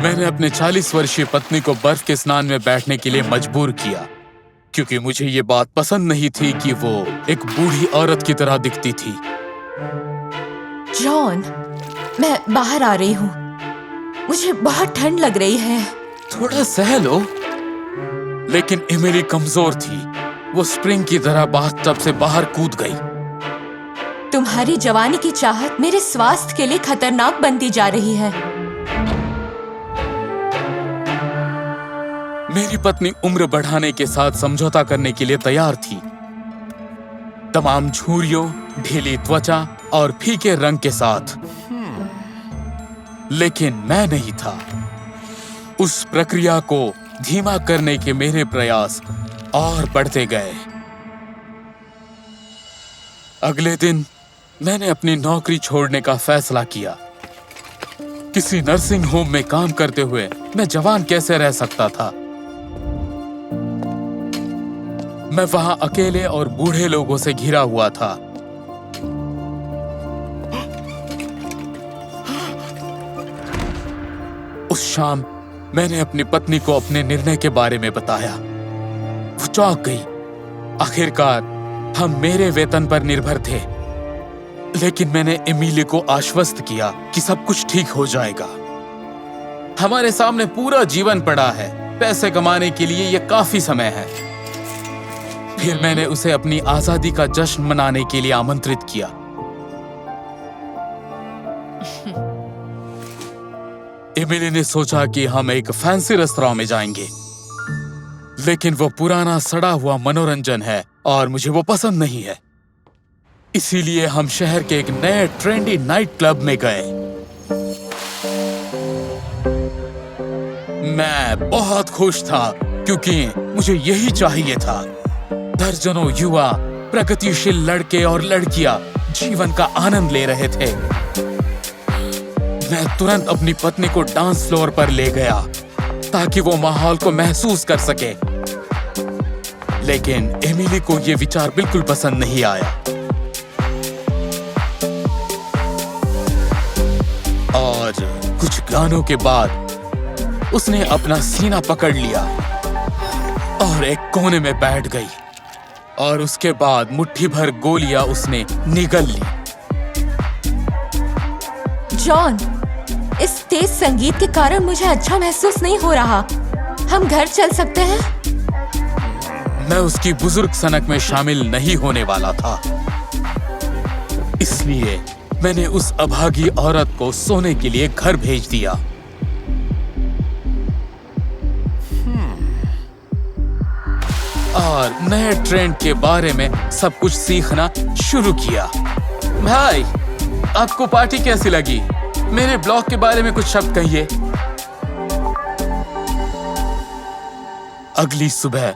मैंने अपने 40 वर्षीय पत्नी को बर्फ के स्नान में बैठने के लिए मजबूर किया, क्योंकि मुझे ये बात पसंद नहीं थी कि वो एक बूढ़ी औरत की तरह दिखती थी। जॉन, मैं बाहर आ रही हूँ। मुझे बहुत ठंड लग रही है। थोड़ा सह लो। लेकिन एमिली कमजोर थी। वो स्प्रिंग की तरह बाथटब से बाहर कूद गई। तुम्हारी जवानी की चाहत मेरे स्वास्थ्य के लिए खतरनाक बनती जा रही है। मेरी पत्नी उम्र बढ़ाने के साथ समझौता करने के लिए तैयार थी। तमाम झुर्रियों, ढीली त्वचा और फीके रंग के साथ। लेकिन मैं नहीं था। उस प्रक्रिया को धीमा करने के मेरे प्रयास और बढ़ते गए। अगले दिन मैंने अपनी नौकरी छोड़ने का फैसला किया। किसी नर्सिंग होम में काम करते हुए मैं जवान कैसे रह सकता था। मैं वहां अकेले और बूढ़े लोगों से घिरा हुआ था। उस शाम मैंने अपनी पत्नी को अपने निर्णय के बारे में बताया। वो चौंक गई। आखिरकार हम मेरे वेतन पर निर्भर थे, लेकिन मैंने एमिली को आश्वस्त किया कि सब कुछ ठीक हो जाएगा। हमारे सामने पूरा जीवन पड़ा है। पैसे कमाने के लिए यह काफी समय है। फिर मैंने उसे अपनी आजादी का जश्न मनाने के लिए आमंत्रित किया। एमिली ने सोचा कि हम एक फैंसी रेस्तरां में जाएंगे, लेकिन वो पुराना सड़ा हुआ मनोरंजन है और मुझे वो पसंद नहीं है। इसीलिए हम शहर के एक नए ट्रेंडी नाइट क्लब में गए। मैं बहुत खुश था, क्योंकि मुझे यही चाहिए था। दर्जनों युवा, प्रगतिशील लड़के और लड़कियां जीवन का आनंद ले रहे थे। मैं तुरंत अपनी पत्नी को डांस फ्लोर पर ले गया ताकि वो माहौल को महसूस कर सके। लेकिन एमिली को यह विचार बिल्कुल पसंद नहीं आया। और कुछ गानों के बाद उसने अपना सीना पकड़ लिया और एक कोने में बैठ गई। और उसके बाद मुट्ठी भर गोलियां उसने निगल ली। जॉन, इस तेज संगीत के कारण मुझे अच्छा महसूस नहीं हो रहा। हम घर चल सकते हैं? मैं उसकी बुजुर्ग सनक में शामिल नहीं होने वाला था। इसलिए मैंने उस अभागी औरत को सोने के लिए घर भेज दिया। और नए ट्रेंड के बारे में सब कुछ सीखना शुरू किया। भाई, आपको पार्टी कैसी लगी? मेरे ब्लॉग के बारे में कुछ शब्द कहिए। अगली सुबह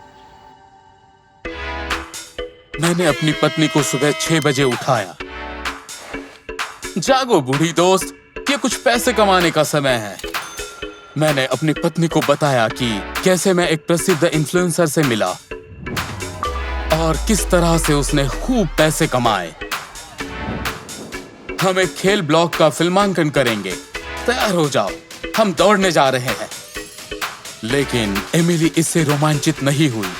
मैंने अपनी पत्नी को सुबह 6 बजे उठाया। जागो बूढ़ी दोस्त, ये कुछ पैसे कमाने का समय है। मैंने अपनी पत्नी को बताया कि कैसे मैं एक प्रसिद्ध इन्फ्लुएंसर से मिला और किस तरह से उसने खूब पैसे कमाए। हम एक खेल ब्लॉग का फिल्मांकन करेंगे। तैयार हो जाओ, हम दौड़ने जा रहे हैं। लेकिन एमिली इससे रोमांचित नहीं हुई।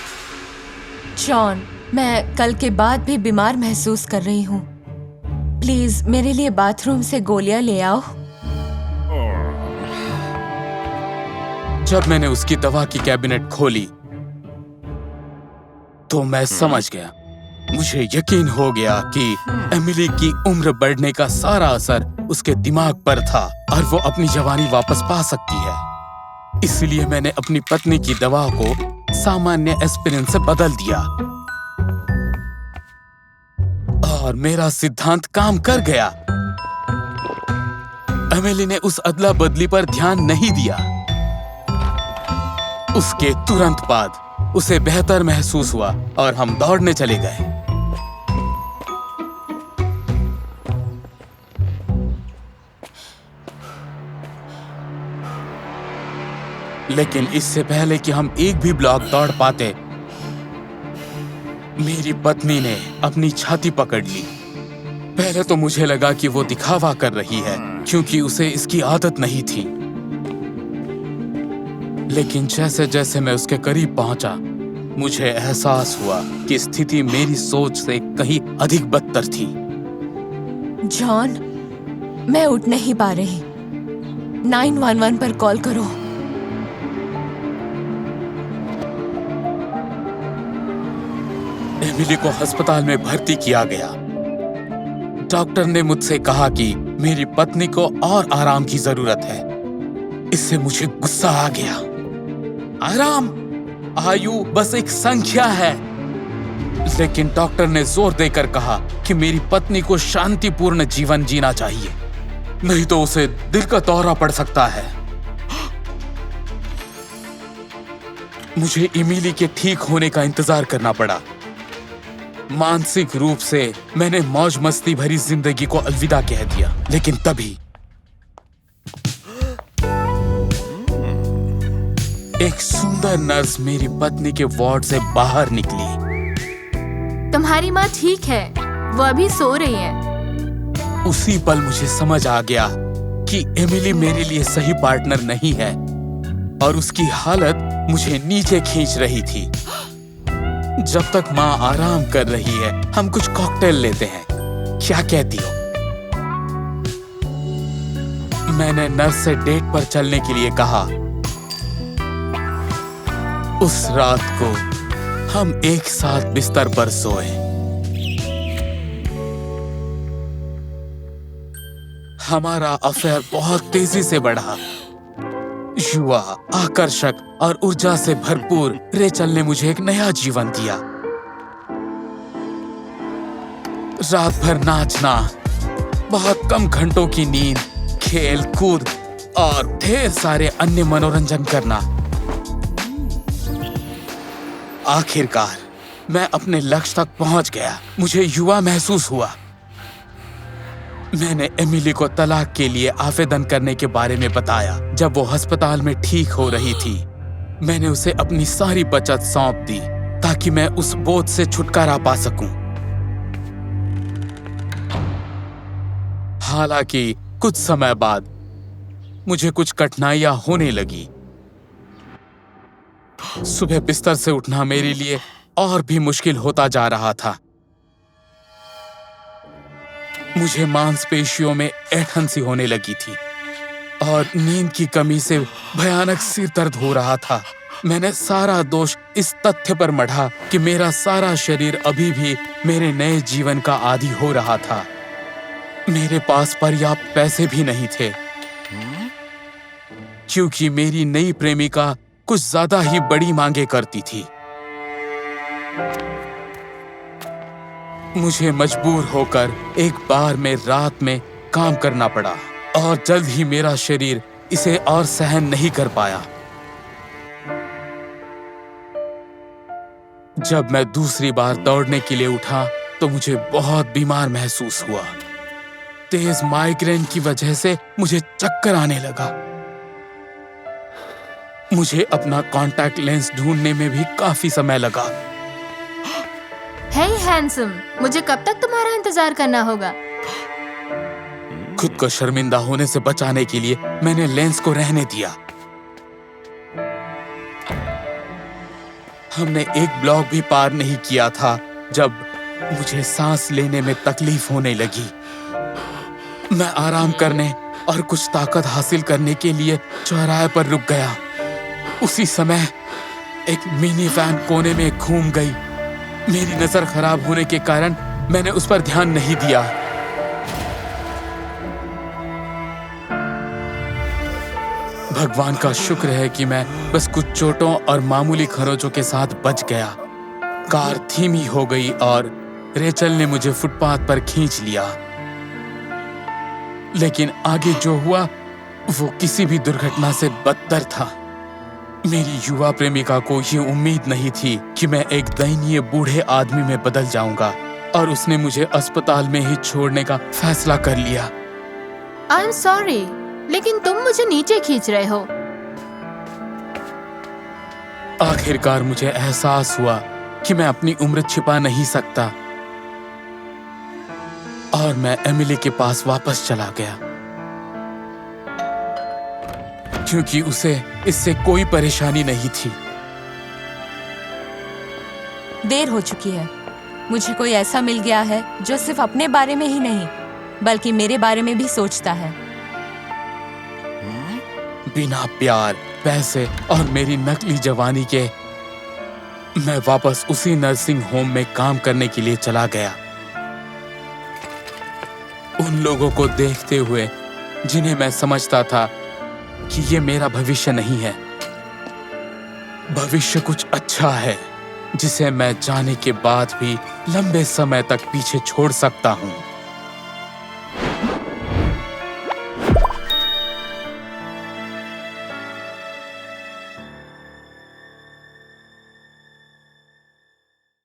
जॉन, मैं कल के बाद भी बीमार महसूस कर रही हूँ। प्लीज मेरे लिए बाथरूम से गोलियां ले आओ। जब मैंने उसकी दवा की कैबिनेट खोली तो मैं समझ गया। मुझे यकीन हो गया कि एमिली की उम्र बढ़ने का सारा असर उसके दिमाग पर था और वो अपनी जवानी वापस पा सकती है। इसलिए मैंने अपनी पत्नी की दवा को सामान्य एस्पिरिन से बदल दिया और मेरा सिद्धांत काम कर गया। एमिली ने उस अदला बदली पर ध्यान नहीं दिया। उसके तुरंत बाद उसे बेहतर महसूस हुआ और हम दौड़ने चले गए। लेकिन इससे पहले कि हम एक भी ब्लॉक दौड़ पाते, मेरी पत्नी ने अपनी छाती पकड़ ली। पहले तो मुझे लगा कि वो दिखावा कर रही है, क्योंकि उसे इसकी आदत नहीं थी। लेकिन जैसे जैसे मैं उसके करीब पहुंचा, मुझे एहसास हुआ कि स्थिति मेरी सोच से कहीं अधिक बदतर थी। जॉन, मैं उठ नहीं पा रही। 911 पर कॉल करो। एमिली को अस्पताल में भर्ती किया गया। डॉक्टर ने मुझसे कहा कि मेरी पत्नी को और आराम की जरूरत है। इससे मुझे गुस्सा आ गया। आराम? आयु बस एक संख्या है। लेकिन डॉक्टर ने जोर देकर कहा कि मेरी पत्नी को शांतिपूर्ण जीवन जीना चाहिए, नहीं तो उसे दिल का दौरा पड़ सकता है। मुझे एमिली के ठीक होने का इंतजार करना पड़ा। मानसिक रूप से मैंने मौज मस्ती भरी जिंदगी को अलविदा कह दिया। लेकिन तभी एक सुंदर नर्स मेरी पत्नी के वार्ड से बाहर निकली। तुम्हारी माँ ठीक है, वो अभी सो रही है। उसी पल मुझे समझ आ गया कि एमिली मेरे लिए सही पार्टनर नहीं है और उसकी हालत मुझे नीचे खींच रही थी। जब तक माँ आराम कर रही है, हम कुछ कॉकटेल लेते हैं, क्या कहती हो? मैंने नर्स से डेट पर चलने के लिए कहा। उस रात को हम एक साथ बिस्तर पर सोए। हमारा अफेयर बहुत तेजी से बढ़ा। युवा, आकर्षक और ऊर्जा से भरपूर रेचल ने मुझे एक नया जीवन दिया। रात भर नाचना, बहुत कम घंटों की नींद, खेल कूद और ढेर सारे अन्य मनोरंजन करना। आखिरकार मैं अपने लक्ष्य तक पहुंच गया। मुझे युवा महसूस हुआ। मैंने एमिली को तलाक के लिए आवेदन करने के बारे में बताया। जब वो अस्पताल में ठीक हो रही थी, मैंने उसे अपनी सारी बचत सौंप दी ताकि मैं उस बोझ से छुटकारा पा सकूं। हालांकि कुछ समय बाद मुझे कुछ कठिनाइयां होने लगी। सुबह बिस्तर से उठना मेरे लिए और भी मुश्किल होता जा रहा था। मुझे मांसपेशियों में ऐंठन सी होने लगी थी और नींद की कमी से भयानक सिर दर्द हो रहा था। मैंने सारा दोष इस तथ्य पर मढ़ा कि मेरा सारा शरीर अभी भी मेरे नए जीवन का आदी हो रहा था। मेरे पास पर्याप्त पैसे भी नहीं थे, क्योंकि मेरी नई प्रेमिका कुछ ज्यादा ही बड़ी मांगे करती थी। मुझे मजबूर होकर एक बार में रात में काम करना पड़ा और जल्द ही मेरा शरीर इसे और सहन नहीं कर पाया। जब मैं दूसरी बार दौड़ने के लिए उठा तो मुझे बहुत बीमार महसूस हुआ। तेज माइग्रेन की वजह से मुझे चक्कर आने लगा। मुझे अपना कॉन्टैक्ट लेंस ढूंढने में भी काफी समय लगा। हे हैंडसम, मुझे कब तक तुम्हारा इंतजार करना होगा? खुद को शर्मिंदा होने से बचाने के लिए मैंने लेंस को रहने दिया। हमने एक ब्लॉक भी पार नहीं किया था जब मुझे सांस लेने में तकलीफ होने लगी। मैं आराम करने और कुछ ताकत हासिल करने के लिए चौराहे पर रुक गया। उसी समय एक मिनी वैन कोने में घूम गई। मेरी नजर खराब होने के कारण मैंने उस पर ध्यान नहीं दिया। भगवान का शुक्र है कि मैं बस कुछ चोटों और मामूली खरोचों के साथ बच गया। कार धीमी हो गई और रेचल ने मुझे फुटपाथ पर खींच लिया। लेकिन आगे जो हुआ वो किसी भी दुर्घटना से बदतर था। मेरी युवा प्रेमिका को ये उम्मीद नहीं थी कि मैं एक दयनीय बूढ़े आदमी में बदल जाऊंगा और उसने मुझे अस्पताल में ही छोड़ने का फैसला कर लिया। आई एम सॉरी, लेकिन तुम मुझे नीचे खींच रहे हो। आखिरकार मुझे एहसास हुआ कि मैं अपनी उम्र छिपा नहीं सकता और मैं एमिली के पास वापस चला गया। क्योंकि उसे इससे कोई परेशानी नहीं थी। देर हो चुकी है। मुझे कोई ऐसा मिल गया है जो सिर्फ अपने बारे में ही नहीं बल्कि मेरे बारे में भी सोचता है। बिना प्यार, पैसे और मेरी नकली जवानी के मैं वापस उसी नर्सिंग होम में काम करने के लिए चला गया, उन लोगों को देखते हुए जिन्हें मैं समझता था कि ये मेरा भविष्य नहीं है। भविष्य कुछ अच्छा है जिसे मैं जाने के बाद भी लंबे समय तक पीछे छोड़ सकता हूँ।